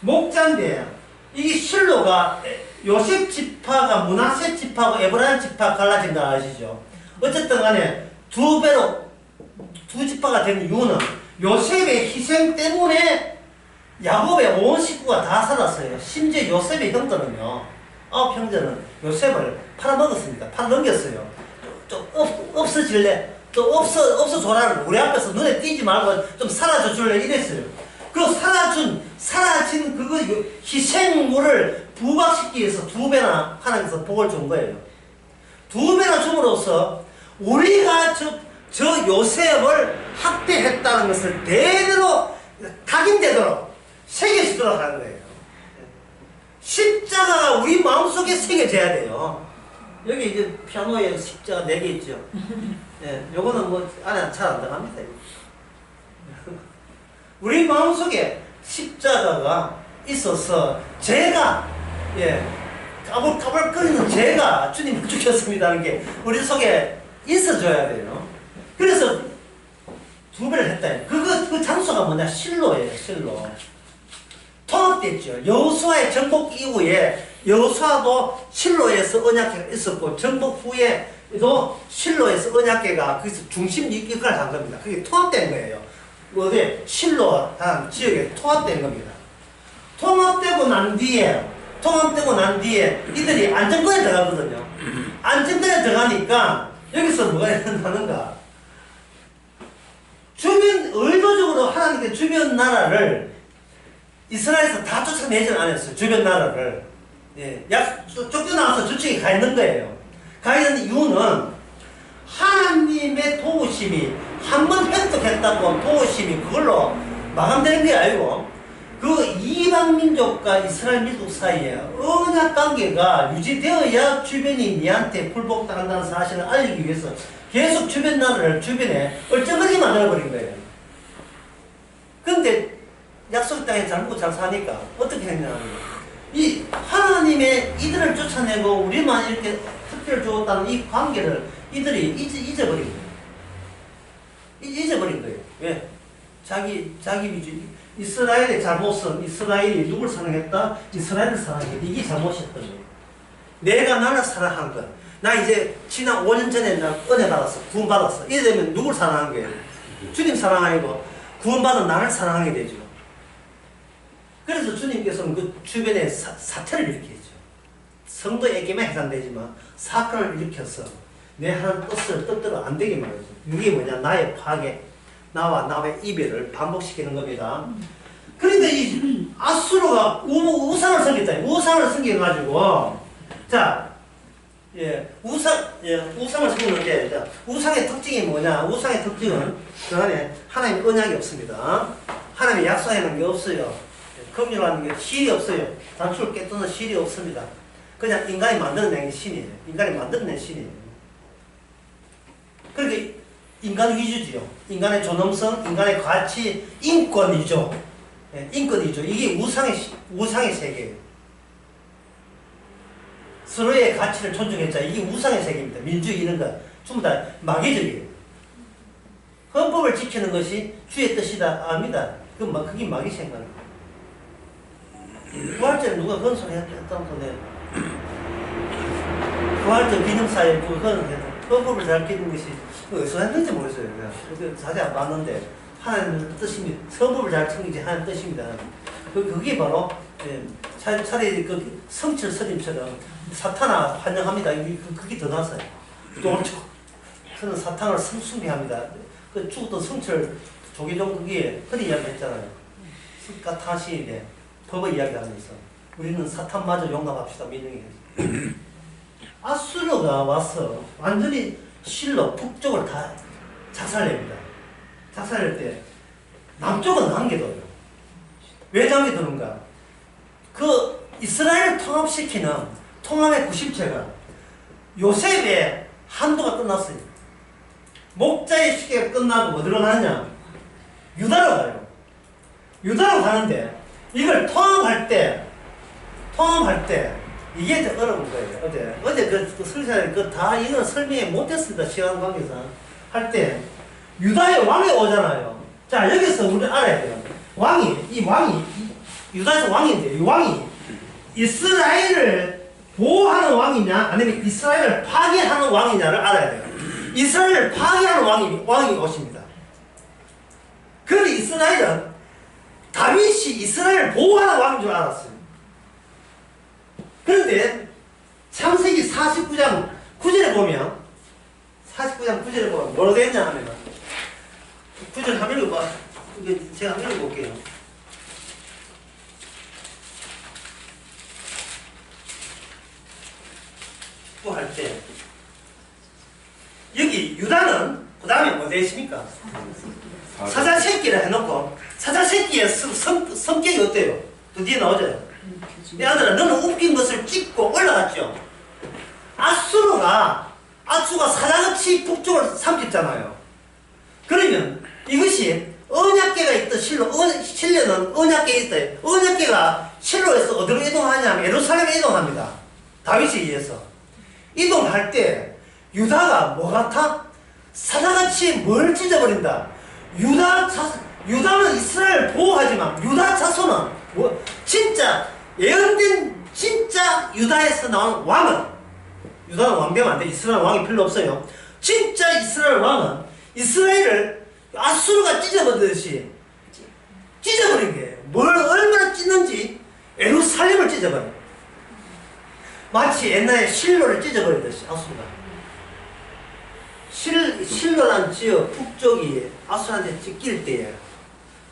목자인데 이 실로가 요셉 지파가 므낫세 지파하고 에브라임 지파 갈라진 거 아시죠? 어쨌든 간에 두 배로 두 지파가 된 이유는 요셉의 희생 때문에 야곱의 온 식구가 다 살았어요. 심지어 요셉의 형들은요, 9형제는 요셉을 팔아먹었습니다. 팔아넘겼어요. 좀 없어질래? 또 없어줘라. 우리 앞에서 눈에 띄지 말고 좀 사라져 줄래? 이랬어요. 그 사라진 그거 희생물을 부각시키기 위해서 두 배나 하나님께서 복을 준 거예요. 두 배나 줌으로써 우리가 저 요셉을 학대했다는 것을 대대로 각인되도록 새겨지도록 하는 거예요. 십자가가 우리 마음속에 새겨져야 돼요. 여기 이제 피아노에 십자가 4개 있죠. 예, 요거는 뭐 안에 잘 안 들어갑니다. 우리 마음속에 십자가가 있어서 죄가, 예, 까불까불거리는 죄가 주님을 죽였습니다는 게 우리 속에 있어줘야 돼요. 그래서 두 배를 했다. 그 장소가 뭐냐? 실로예요, 실로. 통합됐죠. 여호수아의 정복 이후에 여호수아도 실로에서 언약궤가 있었고, 정복 후에도 실로에서 언약궤가 거기서 중심 역할을 한 겁니다. 그게 통합된 거예요. 어디 실로 한 지역에 통합된 겁니다. 통합되고 난 뒤에 이들이 안정권에 들어가거든요. 안정권에 들어가니까 여기서 뭐가 일어나는가? 의도적으로 하나님께 주변 나라를 이스라엘에서 다 쫓아내지는 않았어요. 주변 나라를. 예, 쫓겨나와서 저쪽에 가 있는 거예요. 가 있는 이유는 하나님의 도우심이 한 번 획득했다고 도우심이 그걸로 마감되는 게 아니고, 그 이방 민족과 이스라엘 민족 사이에 언약 관계가 유지되어야 주변이 니한테 불복당한다는 사실을 알리기 위해서 계속 주변 나라를 주변에 얼쩡하게 만들어버린 거예요. 그런데 약속 땅에 잘 사니까 어떻게 했냐면, 이 하나님의 이들을 쫓아내고 우리만 이렇게 특별을 주었다는 이 관계를 이들이 잊어버린 거예요. 잊어버린 거예요. 왜? 자기 위주. 이스라엘의 잘못은 이스라엘이 누굴 사랑했다? 이스라엘을 사랑했다. 이게 잘못이었던 거예요. 내가 나를 사랑한 것. 나 이제 지난 5년 전에 나 은혜 받았어. 구원 받았어. 이래 되면 누굴 사랑한 거예요? 주님 사랑 아니고 구원받은 나를 사랑하게 되죠. 그래서 주님께서는 그 주변에 사태를 일으키죠. 성도에게만 해당되지만 사건을 일으켜서 내 하나님 뜻대로 안 되게 말이죠. 이게 뭐냐? 나의 파괴, 나와 나의 이별을 반복시키는 겁니다. 그런데 이 아수르가 우상을 섬겼잖아요. 우상을 섬겨가지고, 자, 우상을 섬기는데, 자, 우상의 특징이 뭐냐? 우상의 특징은 그 안에 하나님의 언약이 없습니다. 하나님의 약속하는 게 없어요. 긍휼하는 게 실이 없어요. 단추를 깨뜨는 실이 없습니다. 그냥 인간이 만들어낸 게 신이에요. 인간이 만들어낸 신이에요. 그러니까 인간 위주지요. 인간의 존엄성, 인간의 가치, 인권이죠. 예, 인권이죠. 이게 우상의 세계예요. 서로의 가치를 존중했자. 이게 우상의 세계입니다. 민주주의 이런 거 전부 다 마귀적이에요. 헌법을 지키는 것이 주의 뜻이다. 압니다. 그게 마귀 생각입니다. 부활절에 누가 그런 소리 했다는 소리예요. 부활절 기념사에 그건 헌법을 잘 지키는 것이 어디서 했는지 모르겠어요. 자세히 안 봤는데 하나님의 뜻입니다. 헌법을 잘 지키는 게 하나님의 뜻입니다. 그게 바로 차라리 그 성철 스님처럼 사탄아 환영합니다. 그게 더 낫어요. 또 저는 사탄을 숭배합니다. 그 죽었던 성철 조계종 그게 그런 이야기 했잖아요. 스카타시에 법의 이야기 하면서 우리는 사탄마저 용납합시다. 민영이 아수르가 와서 완전히 실로 북쪽을 다 작살냅니다. 작살낼 때 남쪽은 남겨둬요. 왜 남겨두는가? 그 이스라엘을 통합시키는 통합의 구심체가 요셉의 한도가 끝났어요. 목자의 시기가 끝나고 어디로 가느냐? 유다로 가요. 유다로 가는데 이걸 통합할 때 이게 더 어려운 거예요. 어제 그 설사에 다 이건 설명이 못했습니다. 시간 관계상 할 때 유다의 왕이 오잖아요. 자, 여기서 우리 알아야 돼요. 유다에서 왕인데 이 왕이 이스라엘을 보호하는 왕이냐 아니면 이스라엘을 파괴하는 왕이냐를 알아야 돼요. 이스라엘을 파괴하는 왕이 오십니다. 그런데 이스라엘은 다윗이 이스라엘을 보호하는 왕인 줄 알았어요. 그런데 창세기 49장 9절에 보면 뭐로 되어 있냐 하면 9절 한번 읽어봐. 이게 제가 한번 읽어볼게요. 또 할 때 여기 유다는 그 다음에 뭐 되어 있습니까? 사자 새끼를 해놓고 사자 새끼의 성격이 어때요? 그 뒤에 나오죠. 내 아들아 너는 웃긴 것을 찍고 올라갔죠. 아수가 사자같이 북쪽을 삼켰잖아요. 그러면 이것이 언약궤가 있던 실로는 언약궤에 있다. 언약궤가 실로에서 어디로 이동하냐면 예루살렘에 이동합니다. 다윗에 의해서 이동할 때 유다가 뭐 같아? 사자같이 뭘 찢어버린다. 유다는 이스라엘을 보호하지만 유다 자손은 진짜 예언된 진짜 유다에서 나온 왕은 유다는 왕되면 안 돼. 이스라엘 왕이 필요 없어요. 진짜 이스라엘 왕은 이스라엘을 아수르가 찢어버리듯이 찢어버린 거예요. 뭘 얼마나 찢는지 예루살렘을 찢어버려. 마치 옛날에 실로를 찢어버리듯이 아수르가. 실로란 지역 북쪽이 아수르한테 찢길 때에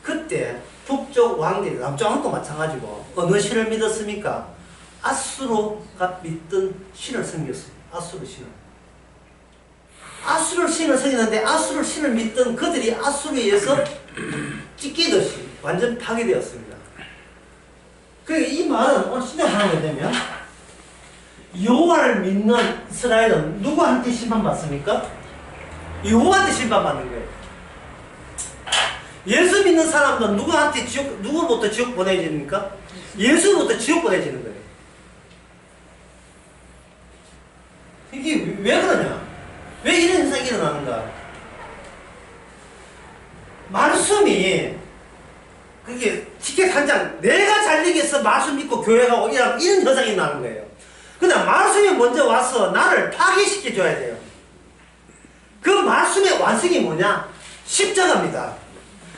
그때 북쪽 왕들이 남쪽 왕도 마찬가지고 어느 신을 믿었습니까? 아수르가 믿던 신을 섬겼어요. 아수르 신을. 아수르 신을 섬겼는데 아수르 신을 믿던 그들이 아수르에 의해서 찢기듯이 완전 파괴되었습니다. 그러니까 이 말은 오늘 시작하게 되면 여호와를 믿는 이스라엘은 누구한테 심판받습니까? 여호와한테 심판받는 거예요. 예수 믿는 사람들은 누구부터 지옥 보내집니까? 예수부터 지옥 보내지는 거예요. 이게 왜 그러냐? 왜 이런 현상이 일어나는가? 말씀이 그게 티켓 한 장 내가 잘 되기 위해서 말씀 믿고 교회 가고 이런 현상이 나는 거예요. 그냥 말씀이 먼저 와서 나를 파괴시켜 줘야 돼요. 그 말씀의 완성이 뭐냐? 십자가입니다.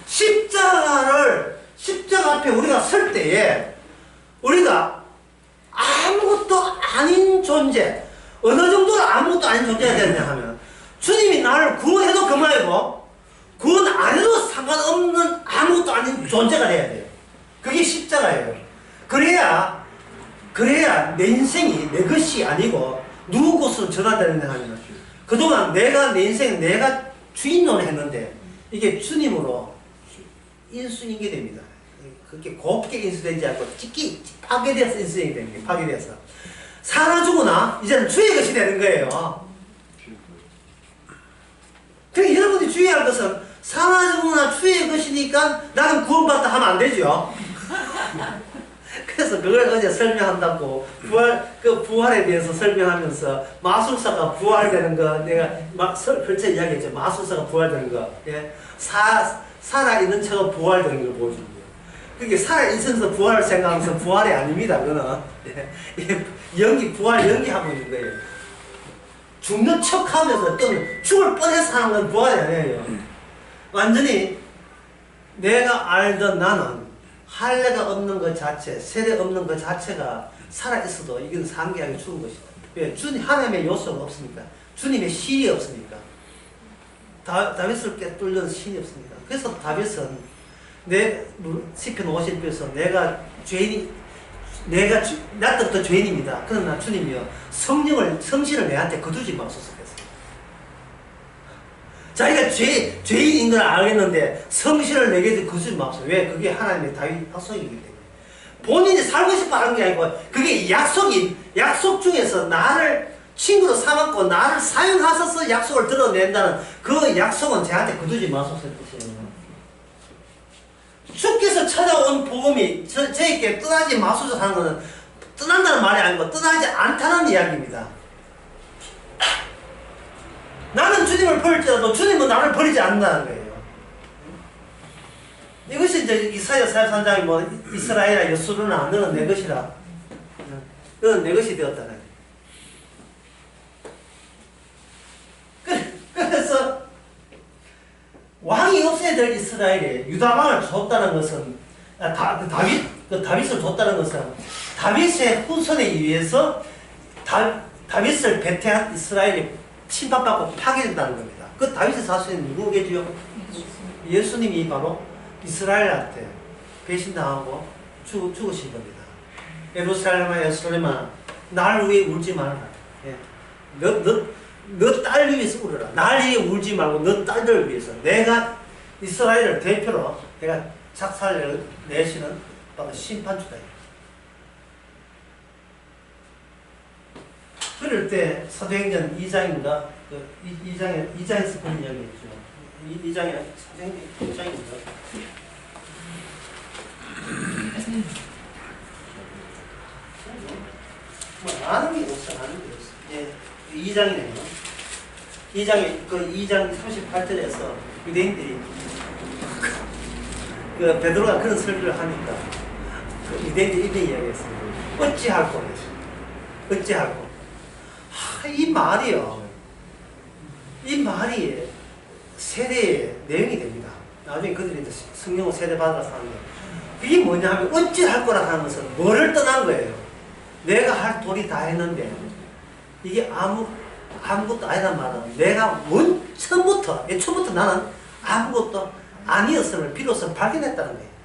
십자가 앞에 우리가 설 때에 우리가 아무것도 아닌 존재, 어느 정도로 아무것도 아닌 존재가 되느냐 하면 주님이 나를 구원해도 그만이고 구원 안 해도 상관없는 아무것도 아닌 존재가 돼야 돼요. 그게 십자가예요. 그래야 내 인생이 내 것이 아니고 누구 곳으로 전환되느냐 하면 그동안 내 인생 내가 주인으로 했는데 이게 주님으로 인수인계 됩니다. 그렇게 곱게 인수되지 않고 파괴돼서 인수인계 됩니다. 파괴돼서 사라지거나 이제는 주의 것이 되는 거예요. 그러니까 여러분이 주의할 것은 사라지거나 주의 것이니까 나는 구원받다 하면 안 되죠. 그래서 그걸 어제 설명한다고 부활에 대해서 설명하면서 마술사가 부활되는 거 내가 펼쳐 이야기했죠. 마술사가 부활되는 거, 예? 살아있는 척은 부활되는 걸 보여주는 거예요. 그게 살아있어서 부활을 생각하면서 부활이 아닙니다. 그거는 예, 부활 연기하고 있는 거예요. 죽는 척하면서 또는 죽을 뻔해서 하는 건 부활이 아니에요. 완전히 내가 알던 나는 할례가 없는 것 자체, 세례 없는 것 자체가 살아있어도 이건 상기하기 죽은 것이다. 왜? 하나님의 요소가 없으니까. 주님의 신이 없으니까. 다윗을 꿰뚫는 신이 없습니다. 그래서 다윗은 시편 50편에서 내가 나 때부터 죄인입니다. 그러나 주님이요 성신을 내한테 거두지 마소서 했어요. 자기가 죄인인 걸 알겠는데 성신을 내게 거두지 마소서. 왜? 그게 하나님의 다윗 약속이기 때문에. 본인이 살고 싶어 하는 게 아니고 그게 약속 중에서 나를 친구로 삼았고 나를 사용하셔서 약속을 드러낸다는 그 약속은 저한테 거두지 마소서 뜻이에요. 주께서 찾아온 복음이 저에게 떠나지 마소서 하는 것은 떠난다는 말이 아니고 떠나지 않다는 이야기입니다. 나는 주님을 버릴지라도 주님은 나를 버리지 않는다는 거예요. 이것이 이제 이사야 43장이 뭐 이스라엘아 여수르나 너는 내 것이라, 너는 내 것이 되었다는 거예요. 그래서 왕이 없어야 될 이스라엘에 유다왕을 줬다는 것은 다윗을 줬다는 것은 다윗의 후손에 의해서 다윗을 배태한 이스라엘이 침박받고 파괴된다는 겁니다. 그 다윗의 사실은 누구겠지요? 예수님이 바로 이스라엘한테 배신당하고 죽으신 겁니다. 예루살렘아 예루살렘아 날 위해 울지 말아라. 예. 너 딸 위해서 울어라. 날 위해 울지 말고 너 딸들 위해서. 내가 이스라엘을 대표로 내가 작사를 내시는 바로 심판주다. 그럴 때 사도행전 2장인가 그 2장에서 그런 이야기 했죠. 2장에 사도행전 2장인가 뭐 아는 게 없어. 예, 2장이네요. 2장 38절에서 유대인들이 그 베드로가 그런 설교를 하니까 그 유대인들이 이렇게 이야기했습니다. 어찌할 거예요? 어찌할 거? 이 말이요. 이 말이 세대의 내용이 됩니다. 나중에 그들이 이제 성령을 세대받아서 하는데 그게 뭐냐 하면 어찌할 거라 하는 것은 뭐를 떠난 거예요. 내가 할 도리 다 했는데 이게 아무것도 아니란 말은 내가 처음부터 애초부터 나는 아무것도 아니었음을 비로소 발견했다는 거예요.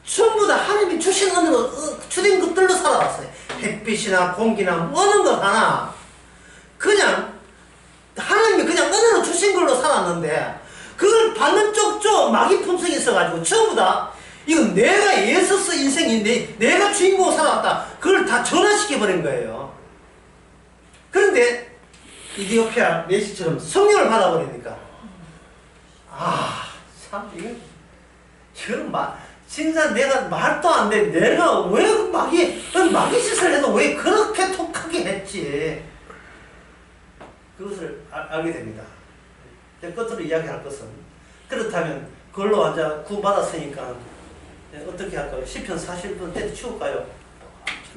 전부 다 하나님이 주신 은혜로 주된 것들로 살아왔어요. 햇빛이나 공기나 어느 것 하나 그냥 하나님이 그냥 은혜로 주신 걸로 살았는데 그걸 받는 쪽쪽 마귀 품성이 있어가지고 전부 다 이건 내가 예수스 인생인데 내가 주인공으로 살아왔다. 그걸 다 전환시켜버린 거예요. 그런데 이디오피아 메시처럼 성령을 받아버리니까 참 이건 진짜 내가 말도 안 돼. 내가 왜 마귀 짓을 해도 왜 그렇게 톡하게 했지? 그것을 알게 됩니다. 끝으로 이야기할 것은 그렇다면 그걸로 완전 구원받았으니까 어떻게 할까요? 시편 41편 때도 치울까요?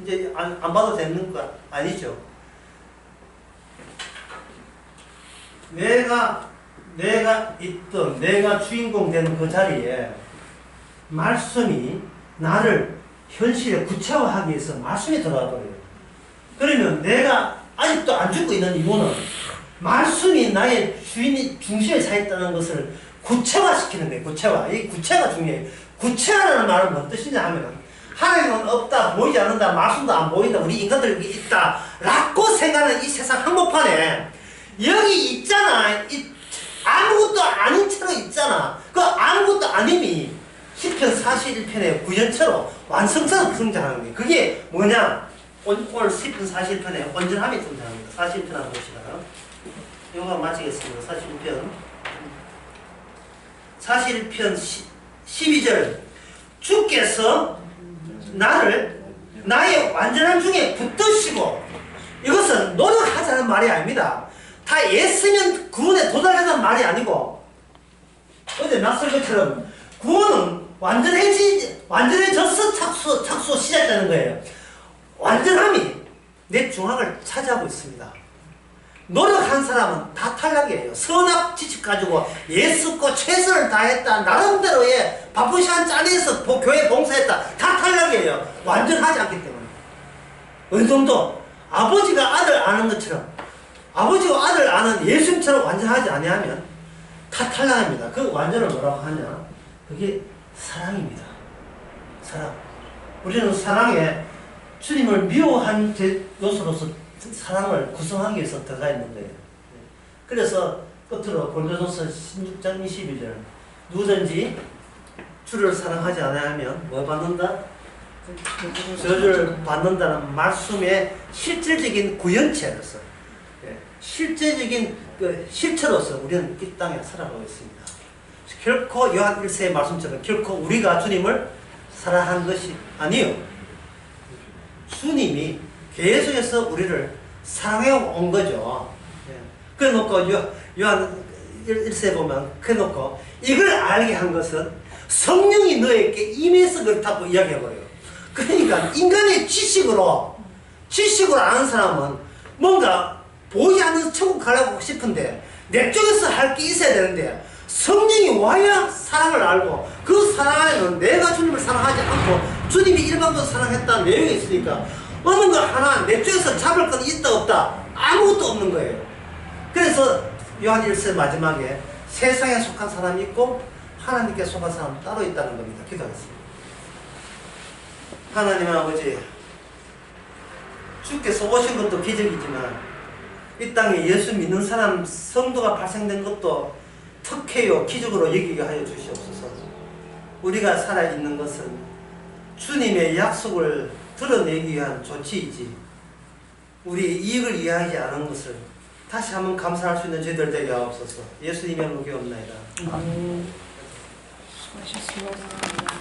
이제 안 봐도 되는 거 아니죠? 내가 있던 내가 주인공 되는 그 자리에 말씀이 나를 현실에 구체화하기 위해서 말씀이 들어가 버려요. 그러면 내가 아직도 안 죽고 있는 이유는 말씀이 나의 중심에 차 있다는 것을 구체화시키는 거예요. 구체화. 이 구체가 중요해요. 구체화라는 말은 뭔 뜻이냐 하면 하나님은 없다, 보이지 않는다, 말씀도 안 보인다, 우리 인간들이 있다 라고 생각하는 이 세상 한복판에 여기 있잖아. 아무것도 아닌 채로 있잖아. 그 아무것도 아님이 시편 41편의 구현처로 완성처럼 등장하는 거예요. 그게 뭐냐? 오늘 시편 41편에 온전함이 등장합니다. 41편 한번 봅시다. 이거 마치겠습니다. 41편 12절 주께서 나의 완전함 중에 붙드시고 이것은 노력하자는 말이 아닙니다. 다 애쓰면 구원에 도달하자는 말이 아니고 어제 낯설 것처럼 구원은 완전해져서 착수 시작되는 거예요. 완전함이 내 중앙을 차지하고 있습니다. 노력한 사람은 다 탈락이에요. 선악 지식 가지고 애쓰고 최선을 다했다. 나름대로의 바쁜 시간 짜내서 교회 봉사했다. 다 탈락이에요. 완전하지 않기 때문에. 어느 정도 아버지가 아들 아는 것처럼 아버지와 아들 아는 예수님처럼 완전하지 아니하면 다 탈락입니다. 그 완전을 뭐라고 하냐? 그게 사랑입니다. 사랑. 우리는 사랑에 주님을 미워한 요소로서 사랑을 구성하기 위해서 들어가 있는 거예요. 그래서 끝으로 고린도전서 16장 22절 누구든지 주를 사랑하지 않으면 뭐 받는다? 저주를 받는다는 말씀의 실질적인 구현체로서 실제적인 실체로서 우리는 이 땅에 살아가고 있습니다. 결코 요한 1세의 말씀처럼 결코 우리가 주님을 사랑한 것이 아니요. 주님이 계속해서 우리를 사랑해 온 거죠. 그래 놓고 요한 1세 보면 그래 놓고 이걸 알게 한 것은 성령이 너에게 임해서 그렇다고 이야기해버려요. 그러니까 인간의 지식으로 아는 사람은 뭔가 보이지 않는 천국 가려고 싶은데 내 쪽에서 할 게 있어야 되는데 성령이 와야 사랑을 알고 그 사랑 안에는 내가 주님을 사랑하지 않고 주님이 일반적으로 사랑했다는 내용이 있으니까 어느 거 하나 내 쪽에서 잡을 건 있다 없다 아무것도 없는 거예요. 그래서 요한 1세 마지막에 세상에 속한 사람이 있고 하나님께 속한 사람은 따로 있다는 겁니다. 기도하겠습니다. 하나님 아버지, 주께서 오신 것도 기적이지만 이 땅에 예수 믿는 사람 성도가 발생된 것도 특혜요 기적으로 여기게 하여 주시옵소서. 우리가 살아있는 것은 주님의 약속을 드러내기 위한 조치이지 우리 이익을 이해하지 않은 것을 다시 한번 감사할 수 있는 저희들 되게 하옵소서. 예수님의 이름으로 기도합니다. 수고하셨습니다.